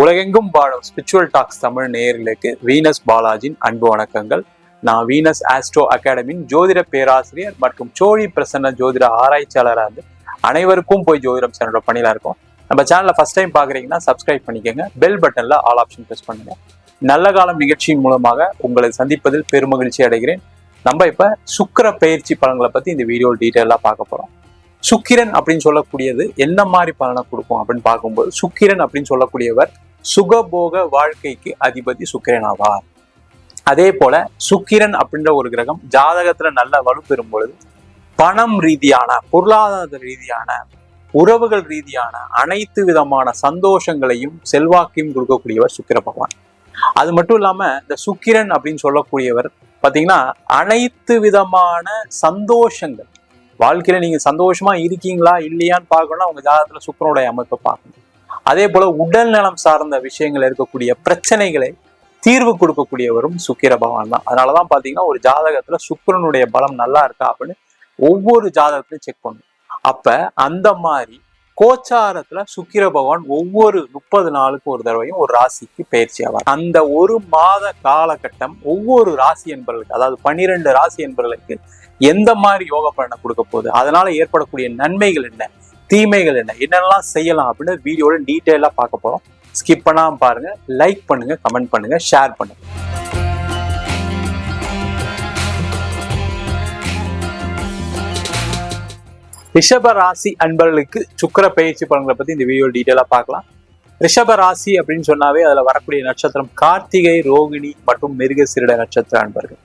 உலகெங்கும் வாழும் spiritual tax Tamil நேயர்களுக்கு வீனஸ் பாலாஜின் அன்பு வணக்கங்கள். நான் வீனஸ் ஆஸ்ட்ரோ அகாடமியின் ஜோதிட பேராசிரியர் மற்றும் சோழி பிரசன்ன ஜோதிட ஆராய்ச்சியாளராக இருந்து அனைவருக்கும் போய் ஜோதிடம் சேனலோட பணியில இருக்கும். நம்ம சேனலை ஃபர்ஸ்ட் டைம் பாக்குறீங்கன்னா சப்ஸ்கிரைப் பண்ணிக்கோங்க. பெல் பட்டன்ல ஆல் ஆப்ஷன் பிரஸ் பண்ணுங்க. நல்ல காலம் நிகழ்ச்சியின் மூலமாக உங்களை சந்திப்பதில் பெருமகிழ்ச்சி அடைகிறேன். நம்ம இப்ப சுக்கிர பயிற்சி பலன்களை பத்தி இந்த வீடியோ டீட்டெயிலா பார்க்க போறோம். சுக்கிரன் அப்படின்னு சொல்லக்கூடியது என்ன மாதிரி பலனை கொடுக்கும் அப்படின்னு பார்க்கும்போது, சுக்கிரன் அப்படின்னு சொல்லக்கூடியவர் சுகபோக வாழ்க்கைக்கு அதிபதி சுக்கிரன் ஆவார். அதே போல சுக்கிரன் அப்படின்ற ஒரு கிரகம் ஜாதகத்துல நல்ல வலு பெறும் பொழுது பணம் ரீதியான, பொருளாதார ரீதியான, உறவுகள் ரீதியான அனைத்து விதமான சந்தோஷங்களையும் செல்வாக்கையும் கொடுக்கக்கூடியவர் சுக்கிர பகவான். அது மட்டும் இல்லாம இந்த சுக்கிரன் அப்படின்னு சொல்லக்கூடியவர் பாத்தீங்கன்னா அனைத்து விதமான சந்தோஷங்கள், வாழ்க்கையில நீங்க சந்தோஷமா இருக்கீங்களா இல்லையான்னு பார்க்கணும்னா உங்க ஜாதகத்துல சுக்கிரனுடைய அமைப்பை பார்க்கணும். அதே போல உடல் நலம் சார்ந்த விஷயங்கள் இருக்கக்கூடிய பிரச்சனைகளை தீர்வு கொடுக்கக்கூடியவரும் சுக்கிர பகவான் தான். அதனாலதான் பாத்தீங்கன்னா ஒரு ஜாதகத்துல சுக்கிரனுடைய பலம் நல்லா இருக்கா அப்படின்னு ஒவ்வொரு ஜாதகத்திலையும் செக் பண்ணணும். அப்ப அந்த மாதிரி கோச்சாரத்துல சுக்கிர பகவான் ஒவ்வொரு 30 நாளுக்கு ஒரு தடவையும் ஒரு ராசிக்கு பயிற்சி ஆவார். அந்த ஒரு மாத காலகட்டம் ஒவ்வொரு ராசி என்பவர்களுக்கு, அதாவது 12 ராசி என்பவர்களுக்கு எந்த மாதிரி யோக பலனை கொடுக்க போகுது, அதனால ஏற்படக்கூடிய நன்மைகள் என்ன, தீமைகள் என்ன, என்னெல்லாம் செய்யலாம் அப்படின்னு வீடியோட டீட்டெயிலா பார்க்க போறோம். ஸ்கிப் பண்ணாம பாருங்க, லைக் பண்ணுங்க, கமெண்ட் பண்ணுங்க, ஷேர் பண்ணுங்க. ரிஷப ராசி அன்பர்களுக்கு சுக்கிர பயிற்சி பலன்களை பத்தி இந்த வீடியோ டீட்டெயிலா பார்க்கலாம். ரிஷப ராசி அப்படின்னு சொன்னாவே அதுல வரக்கூடிய நட்சத்திரம் கார்த்திகை, ரோகிணி மற்றும் மிருகசீரிட நட்சத்திர அன்பர்கள்.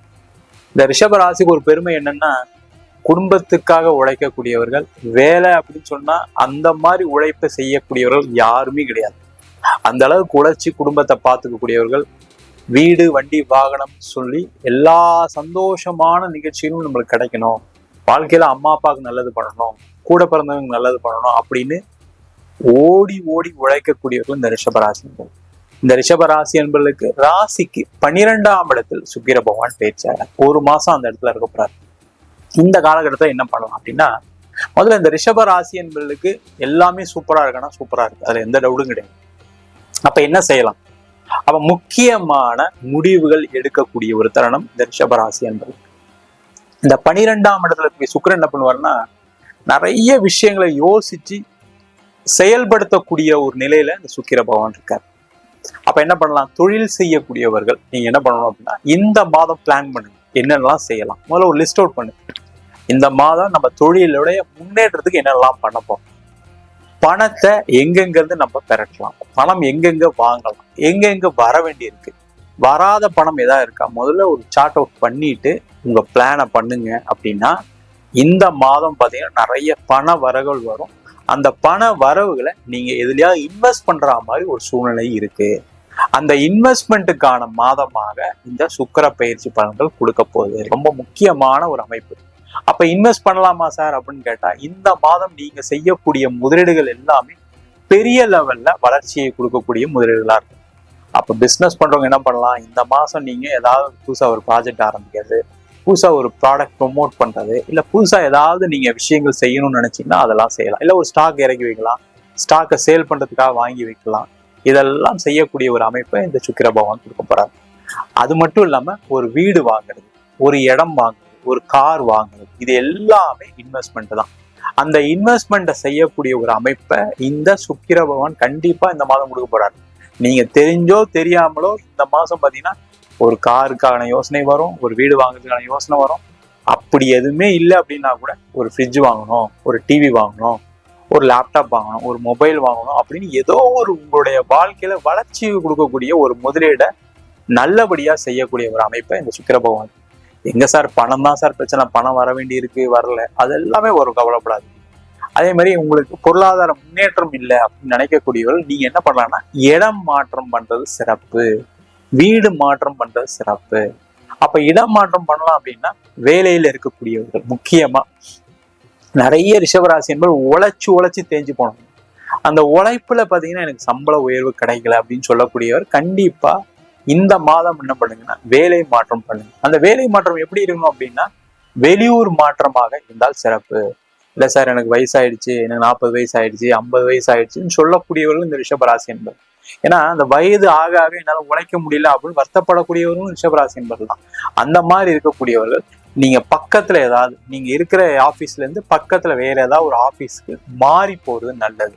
இந்த ரிஷப ராசிக்கு ஒரு பெருமை என்னன்னா, குடும்பத்துக்காக உழைக்கக்கூடியவர்கள். வேலை அப்படின்னு சொன்னா அந்த மாதிரி உழைப்பை செய்யக்கூடியவர்கள் யாருமே கிடையாது. அந்த அளவுக்கு உழைச்சி குடும்பத்தை பார்த்துக்கக்கூடியவர்கள். வீடு, வண்டி, வாகனம் சொல்லி எல்லா சந்தோஷமான நிகழ்ச்சிகளும் நம்மளுக்கு கிடைக்கணும், வாழ்க்கையில அம்மா அப்பாவுக்கு நல்லது பண்ணணும், கூட பிறந்தவங்க நல்லது பண்ணணும் அப்படின்னு ஓடி ஓடி உழைக்கக்கூடியவர்கள் இந்த ரிஷபராசி. இந்த ரிஷபராசி என்பவர்களுக்கு ராசிக்கு 12ஆம் இடத்தில் சுக்கிர பகவான் பயிற்சியாளர். ஒரு மாசம் அந்த இடத்துல இருக்க போறாரு. இந்த காலகட்டத்தை என்ன பண்ணலாம் அப்படின்னா, முதல்ல இந்த ரிஷப ராசி என்பவர்களுக்கு எல்லாமே சூப்பரா இருக்குன்னா சூப்பரா இருக்கு, அதுல எந்த டவுட்டும் கிடையாது. அப்ப என்ன செய்யலாம்? அப்ப முக்கியமான முடிவுகள் எடுக்கக்கூடிய ஒரு தருணம் இந்த ரிஷப ராசி என்பது. இந்த 12ஆம் இடத்துல இருக்க சுக்கிரன் என்ன பண்ணுவாருன்னா, நிறைய விஷயங்களை யோசிச்சு செயல்படுத்தக்கூடிய ஒரு நிலையில இந்த சுக்கிர பகவான் இருக்காரு. அப்ப என்ன பண்ணலாம்? தொழில் செய்யக்கூடியவர்கள் நீங்க என்ன பண்ணணும் அப்படின்னா, இந்த மாதம் பிளான் பண்ணுங்க, என்னென்னலாம் செய்யலாம். முதல்ல ஒரு லிஸ்ட் அவுட் பண்ணு. இந்த மாதம் நம்ம தொழிலுடைய முன்னேற்றத்துக்கு என்னெல்லாம் பண்ண போறோம், பணத்தை எங்கெங்கிருந்து நம்ம பெறட்டலாம், பணம் எங்கெங்க வாங்கலாம், எங்கெங்க வர வேண்டி இருக்கு, வராத பணம் எதா இருக்கா, முதல்ல ஒரு சார்ட் அவுட் பண்ணிட்டு உங்க பிளானை பண்ணுங்க. அப்படின்னா இந்த மாதம் பாத்தீங்கன்னா நிறைய பண வரவுகள் வரும். அந்த பண வரவுகளை நீங்க எதுலயாவது இன்வெஸ்ட் பண்ற மாதிரி ஒரு சூழ்நிலை இருக்கு. அந்த இன்வெஸ்ட்மெண்ட்டுக்கான மாதமாக இந்த சுக்கிர பயிற்சி பலன்கள் கொடுக்க போகுது. ரொம்ப முக்கியமான ஒரு அமைப்பு. அப்ப இன்வெஸ்ட் பண்ணலாமா சார் அப்படின்னு கேட்டா, இந்த மாதம் நீங்க செய்யக்கூடிய முதலீடுகள் எல்லாமே பெரிய லெவல்ல வளர்ச்சியை கொடுக்கக்கூடிய முதலீடுகளா இருக்கும். அப்ப பிசினஸ் பண்றவங்க என்ன பண்ணலாம்? இந்த மாசம் நீங்க ஏதாவது புதுசா ஒரு ப்ராஜெக்ட் ஆரம்பிக்கிறது, புதுசா ஒரு ப்ராடக்ட் ப்ரொமோட் பண்றது, இல்ல புதுசா ஏதாவது நீங்க விஷயங்கள் செய்யணும்னு நினைச்சீங்கன்னா அதெல்லாம் செய்யலாம். இல்ல ஒரு ஸ்டாக் இறக்கி வைக்கலாம், ஸ்டாக்கை சேல் பண்றதுக்காக வாங்கி வைக்கலாம். இதெல்லாம் செய்யக்கூடிய ஒரு அமைப்பை இந்த சுக்கிர பகவான் கொடுக்க போறாரு. அது மட்டும் இல்லாம ஒரு வீடு வாங்குறது, ஒரு இடம் வாங்குறது, ஒரு கார் வாங்குறது, இது எல்லாமே இன்வெஸ்ட்மெண்ட் தான். அந்த இன்வெஸ்ட்மெண்ட்டை செய்யக்கூடிய ஒரு அமைப்பை இந்த சுக்கிர பகவான் கண்டிப்பா இந்த மாதம் கொடுக்க போறாரு. நீங்க தெரிஞ்சோ தெரியாமலோ இந்த மாசம் பாத்தீங்கன்னா ஒரு காருக்கான யோசனை வரும், ஒரு வீடு வாங்குறதுக்கான யோசனை வரும். அப்படி எதுவுமே இல்லை அப்படின்னா கூட ஒரு ஃப்ரிட்ஜ் வாங்கணும், ஒரு டிவி வாங்கணும், ஒரு லேப்டாப் வாங்கணும், ஒரு மொபைல் வாங்கணும் அப்படின்னு ஏதோ ஒரு உங்களுடைய வாழ்க்கையில வளர்ச்சி கொடுக்கக்கூடிய ஒரு முதலீடை நல்லபடியா செய்யக்கூடிய ஒரு அமைப்பை இந்த சுக்கிர பகவான். எங்க சார் பணம் தான் சார் பிரச்சனை, பணம் வர வேண்டி இருக்கு, வரல, அது எல்லாமே ஒரு கவலைப்படாது. அதே மாதிரி உங்களுக்கு பொருளாதார முன்னேற்றம் இல்லை அப்படின்னு நினைக்கக்கூடியவர்கள் நீங்க என்ன பண்ணலாம்னா, இடம் மாற்றம் பண்றது சிறப்பு, வீடு மாற்றம் பண்றது சிறப்பு. அப்ப இடம் மாற்றம் பண்ணலாம் அப்படின்னா வேலையில இருக்கக்கூடியவர்கள், முக்கியமா நிறைய ரிஷபராசி என்பது உழைச்சு தேஞ்சு போனோம். அந்த உழைப்புல பாத்தீங்கன்னா எனக்கு சம்பள உயர்வு கிடைக்கல அப்படின்னு சொல்லக்கூடியவர் கண்டிப்பா இந்த மாதம் என்ன பண்ணுங்கன்னா வேலை மாற்றம் பண்ணுங்க. அந்த வேலை மாற்றம் எப்படி இருக்கணும் அப்படின்னா, வெளியூர் மாற்றமாக இருந்தால் சிறப்பு. இல்லை சார் எனக்கு வயசாயிடுச்சு, எனக்கு 40 வயசு ஆயிடுச்சு, 50 வயசு ஆயிடுச்சுன்னு சொல்லக்கூடியவர்கள் இந்த ரிஷபராசி என்பது. ஏன்னா அந்த வயது ஆக ஆக என்னால உழைக்க முடியல அப்படின்னு வருத்தப்படக்கூடியவரும் ரிஷபராசி என்பர்கள் தான். அந்த மாதிரி இருக்கக்கூடியவர்கள் நீங்க பக்கத்துல ஏதாவது நீங்க இருக்கிற ஆபீஸ்ல இருந்து பக்கத்துல வேற ஏதாவது ஒரு ஆபீஸ்க்கு மாறி போறது நல்லது.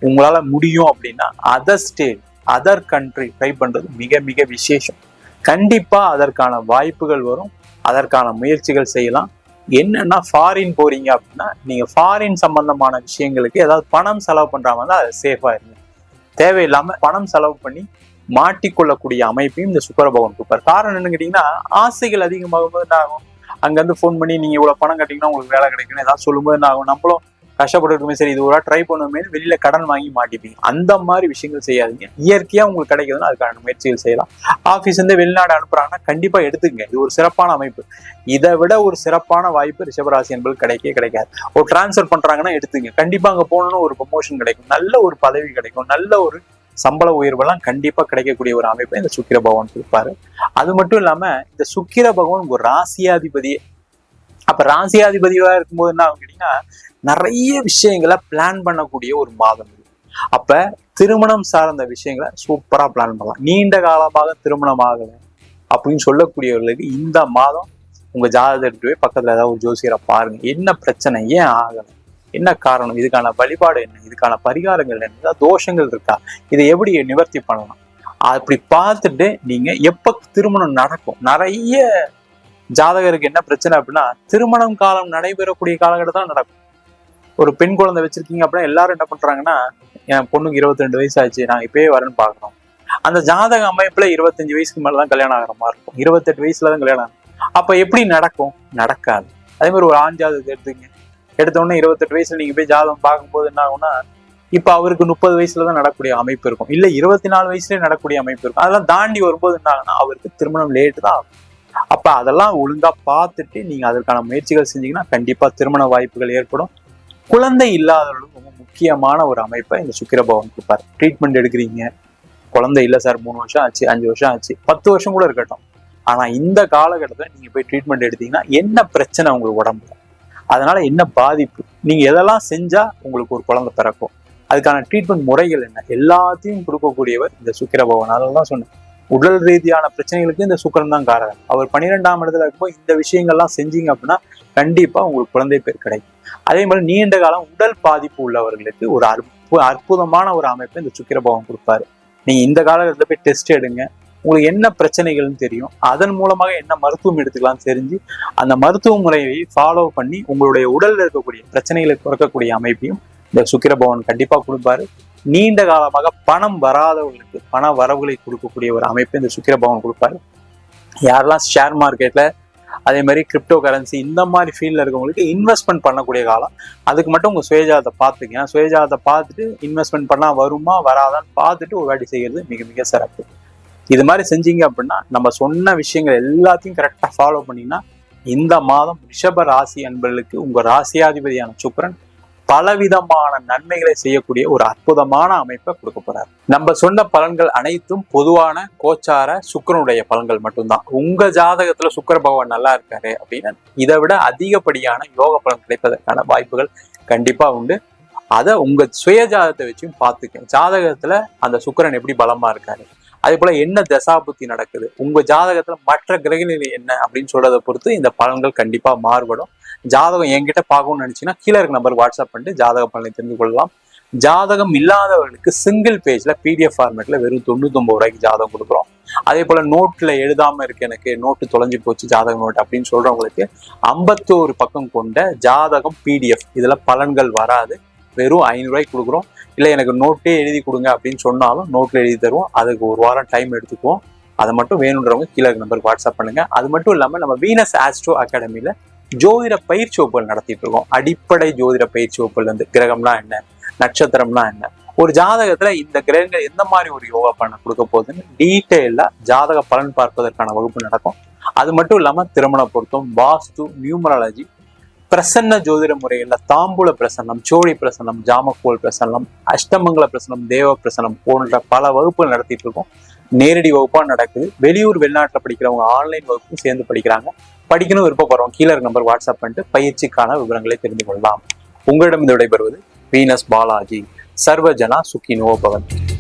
உங்களால முடியும் அப்படின்னா other state other country try பண்றது மிக மிக விசேஷம். கண்டிப்பா அதற்கான வாய்ப்புகள் வரும், அதற்கான முயற்சிகள் செய்யலாம். என்னன்னா ஃபாரின் போறீங்க அப்படின்னா நீங்க ஃபாரின் சம்பந்தமான விஷயங்களுக்கு ஏதாவது பணம் செலவு பண்றாம தான் அது சேஃபா இருங்க. தேவையில்லாம பணம் செலவு பண்ணி மாட்டிக்கொள்ளக்கூடிய அமைப்பையும் இந்த சுக்கிர பகவான் கொடுப்பார். காரணம் என்னன்னு கேட்டீங்கன்னா, ஆசைகள் அதிகமாகும் போது என்ன ஆகும், அங்க இருந்து போன் பண்ணி நீங்க இவ்வளவு பணம் கட்டிங்கன்னா உங்களுக்கு வேலை கிடைக்கணும் ஏதாவது சொல்லும்போது என்ன ஆகும், நம்மளும் கஷ்டப்பட்டு சரி இது ஒரு ட்ரை பண்ணுமே வெளியில கடன் வாங்கி மாட்டிப்பீங்க. அந்த மாதிரி விஷயங்கள் செய்யாதீங்க. இயற்கையா உங்களுக்கு கிடைக்குதுன்னா அதுக்கான முயற்சிகள் செய்யலாம். ஆபீஸ் வந்து வெளிநாடு அனுப்புறாங்கன்னா கண்டிப்பா எடுத்துங்க. இது ஒரு சிறப்பான அமைப்பு. இதை விட ஒரு சிறப்பான வாய்ப்பு ரிஷபராசி என்பது கிடைக்காது. ஒரு டிரான்ஸ்ஃபர் பண்றாங்கன்னா எடுத்துங்க. கண்டிப்பா அங்க போனோம்னா ஒரு ப்ரமோஷன் கிடைக்கும், நல்ல ஒரு பதவி கிடைக்கும், நல்ல ஒரு சம்பள உயர்வெல்லாம் கண்டிப்பா கிடைக்கக்கூடிய ஒரு அமைப்பை இந்த சுக்கிர பகவான் கொடுப்பாரு. அது மட்டும் இல்லாம இந்த சுக்கிர பகவான் ஒரு ராசியாதிபதியே. அப்ப ராசியாதிபதியா இருக்கும்போது என்ன ஆகும் கேட்டீங்கன்னா, நிறைய விஷயங்களை பிளான் பண்ணக்கூடிய ஒரு மாதம் இது. அப்ப திருமணம் சார்ந்த விஷயங்களை சூப்பரா பிளான் பண்ணலாம். நீண்ட காலமாக திருமணம் ஆகல அப்படின்னு சொல்லக்கூடியவர்களுக்கு இந்த மாதம் உங்க ஜாதகத்தை எடுத்து போய் பக்கத்துல ஏதாவது ஒரு ஜோசியரை பாருங்க. என்ன பிரச்சனை, ஏன் ஆகல, என்ன காரணம், இதுக்கான வழிபாடு என்ன, இதுக்கான பரிகாரங்கள் என்ன, ஏதாவது தோஷங்கள் இருக்கா, இதை எப்படி நிவர்த்தி பண்ணலாம், அப்படி பார்த்துட்டு நீங்க எப்ப திருமணம் நடக்கும். நிறைய ஜாதகருக்கு என்ன பிரச்சனை அப்படின்னா, திருமணம் காலம் நடைபெறக்கூடிய காலகட்டத்தில் நடக்கும். ஒரு பெண் குழந்தை வச்சிருக்கீங்க அப்படின்னா எல்லாரும் என்ன பண்றாங்கன்னா, என் பொண்ணுக்கு 22 வயசு ஆச்சு, நாங்க இப்பயே வரேன்னு பாக்குறோம். அந்த ஜாதக அமைப்புல 25 வயசுக்கு மேலதான் கல்யாணம் ஆகிற மாதிரி இருக்கும், 28 வயசுலதான் கல்யாணம் ஆகும். அப்ப எப்படி நடக்கும், நடக்காது. அதே மாதிரி ஒரு ஆண் ஜாதகத்தை எடுத்த உடனே 28 வயசுல நீங்க போய் ஜாதகம் பார்க்கும்போது என்ன ஆகும்னா, இப்ப அவருக்கு 30 வயசுலதான் நடக்கூடிய அமைப்பு இருக்கும், இல்ல 24 வயசுலயே நடக்கூடிய அமைப்பு இருக்கும். அதெல்லாம் தாண்டி வரும்போது என்ன ஆகுனா அவருக்கு திருமணம் லேட்டு தான் ஆகும். அப்ப அதெல்லாம் ஒழுங்கா பார்த்துட்டு நீங்க அதற்கான முயற்சிகள் செஞ்சீங்கன்னா கண்டிப்பா திருமண வாய்ப்புகள் ஏற்படும். குழந்தை இல்லாதவர்களுக்கு ரொம்ப முக்கியமான ஒரு அமைப்பை இந்த சுக்கிர பகவான் கொடுப்பாரு. ட்ரீட்மெண்ட் எடுக்கிறீங்க, குழந்தை இல்லை சார், 3 வருஷம் ஆச்சு, 5 வருஷம் ஆச்சு, 10 வருஷம் கூட இருக்கட்டும், ஆனா இந்த காலகட்டத்துல நீங்க போய் ட்ரீட்மெண்ட் எடுத்தீங்கன்னா என்ன பிரச்சனை உங்களுக்கு உடம்புல, அதனால என்ன பாதிப்பு, நீங்க எதெல்லாம் செஞ்சா உங்களுக்கு ஒரு குழந்தை பிறக்கும், அதுக்கான ட்ரீட்மெண்ட் முறைகள் என்ன, எல்லாத்தையும் கொடுக்கக்கூடியவர் இந்த சுக்கிர பகவான். அதெல்லாம் சொன்னேன், உடல் ரீதியான பிரச்சனைகளுக்கு இந்த சுக்கிரன் தான் காரணம். அவர் 12ஆம் இடத்துல இருக்கும்போது இந்த விஷயங்கள்லாம் செஞ்சீங்க அப்படின்னா கண்டிப்பா உங்களுக்கு குழந்தை பேர் கிடைக்கும். அதே மாதிரி நீண்ட காலம் உடல் பாதிப்பு உள்ளவர்களுக்கு ஒரு அற்புதமான ஒரு அமைப்பை இந்த சுக்கிர பகவான் கொடுப்பாரு. நீங்க இந்த காலகட்டத்தில் போய் டெஸ்ட் எடுங்க, உங்களுக்கு என்ன பிரச்சனைகள்னு தெரியும், அதன் மூலமாக என்ன மருத்துவம் எடுத்துக்கலாம் தெரிஞ்சு அந்த மருத்துவ முறையை ஃபாலோ பண்ணி உங்களுடைய உடல்ல இருக்கக்கூடிய பிரச்சனைகளை குறைக்கக்கூடிய அமைப்பையும் இந்த சுக்கிர பகவான் கண்டிப்பா கொடுப்பாரு. நீண்ட காலமாக பணம் வராதவர்களுக்கு பண வரவுகளை கொடுக்கக்கூடிய ஒரு அமைப்பை இந்த சுக்கிர பகவான் கொடுப்பாரு. யாரெல்லாம் ஷேர் மார்க்கெட்ல அதே மாதிரி கிரிப்டோ கரன்சி இந்த மாதிரி ஃபீல்ட்ல இருக்கவங்களுக்கு இன்வெஸ்ட்மெண்ட் பண்ணக்கூடிய காலம். அதுக்கு மட்டும் உங்க சுயஜாதத்தை பார்த்துங்க. சுயஜாதத்தை பார்த்துட்டு இன்வெஸ்ட்மெண்ட் பண்ணா வருமா வராதான்னு பார்த்துட்டு ஒரு வாட்டி செய்யறது மிக மிக சிறப்பு. இது மாதிரி செஞ்சீங்க அப்படின்னா நம்ம சொன்ன விஷயங்கள் எல்லாத்தையும் கரெக்டா ஃபாலோ பண்ணீங்கன்னா இந்த மாதம் ரிஷப ராசி அன்பர்களுக்கு உங்க ராசியாதிபதியான சுக்கிரன் பலவிதமான நன்மைகளை செய்யக்கூடிய ஒரு அற்புதமான அமைப்பை கொடுக்க போறாரு. நம்ம சொன்ன பலன்கள் அனைத்தும் பொதுவான கோச்சார சுக்கிரனுடைய பலன்கள் மட்டும்தான். உங்க ஜாதகத்துல சுக்கிர பகவான் நல்லா இருக்காரு அப்படின்னா இதை விட அதிகப்படியான யோக பலன் கிடைப்பதற்கான வாய்ப்புகள் கண்டிப்பா உண்டு. அதை உங்க சுய ஜாதகத்தை வச்சும் பார்த்துக்க. ஜாதகத்துல அந்த சுக்கிரன் எப்படி பலமா இருக்காரு, அதே போல என்ன தசாபுத்தி நடக்குது, உங்க ஜாதகத்துல மற்ற கிரகநிலை என்ன அப்படின்னு சொல்றதை பொறுத்து இந்த பலன்கள் கண்டிப்பா மாறுபடும். ஜாதகம் என்கிட்ட பார்க்கணும்னு நினைச்சீங்கன்னா கீழே இருக்க நம்பர் வாட்ஸ்அப் பண்ணிட்டு ஜாதக பலனை தெரிந்து கொள்ளலாம். ஜாதகம் இல்லாதவர்களுக்கு சிங்கிள் பேஜ்ல PDF ஃபார்மேட்ல வெறும் 99 ரூபாய்க்கு ஜாதகம் கொடுக்குறோம். அதே போல நோட்ல எழுதாம இருக்கு, எனக்கு நோட்டு தொலைஞ்சு போச்சு ஜாதக நோட் அப்படின்னு சொல்றவங்களுக்கு 51 பக்கம் கொண்ட ஜாதகம் PDF, இதுல பலன்கள் வராது, வெறும் 500 ரூபாய்க்கு கொடுக்குறோம். இல்லை எனக்கு நோட்டே எழுதி கொடுங்க அப்படின்னு சொன்னாலும் நோட்ல எழுதி தருவோம். அதுக்கு ஒரு வாரம் டைம் எடுத்துக்குவோம். அதை மட்டும் வேணுன்றவங்க கீழே நம்பருக்கு வாட்ஸ்அப் பண்ணுங்க. அது மட்டும் இல்லாம நம்ம வீனஸ் ஆஸ்ட்ரோ அகாடமியில ஜோதிட பயிற்சி வகுப்புகள் நடத்திட்டு இருக்கோம். அடிப்படை ஜோதிட பயிற்சி வகுப்புல இருந்து கிரகம்னா என்ன, நட்சத்திரம்னா என்ன, ஒரு ஜாதகத்துல இந்த கிரகங்கள் எந்த மாதிரி ஒரு யோகா பண்ண கொடுக்க போகுதுன்னு டீட்டெயிலா ஜாதக பலன் பார்ப்பதற்கான வகுப்பு நடக்கும். அது மட்டும் இல்லாம திருமண பொருத்தம், வாஸ்து, நியூமராலஜி, பிரசன்ன ஜோதிட முறைகள்ல தாம்பூல பிரசன்னம், சோழி பிரசன்னம், ஜாமக்கோல் பிரசன்னம், அஷ்டமங்கல பிரசன்னம், தேவ பிரசன்னம் போன்ற பல வகுப்புகள் நடத்திட்டு இருக்கோம். நேரடி வகுப்பா நடக்குது. வெளியூர் வெளிநாட்டுல படிக்கிறவங்க ஆன்லைன் வகுப்பும் சேர்ந்து படிக்கிறாங்க. படிக்கணும் விருப்பப்படுறோம் கீழே நம்பர் வாட்ஸ்அப் பண்ணிட்டு பயிற்சிக்கான விவரங்களை தெரிந்து கொள்ளலாம். உங்களிடம் விடைபெறுவது வீனஸ் பாலாஜி. சர்வஜனா சுகினோ பவந்து.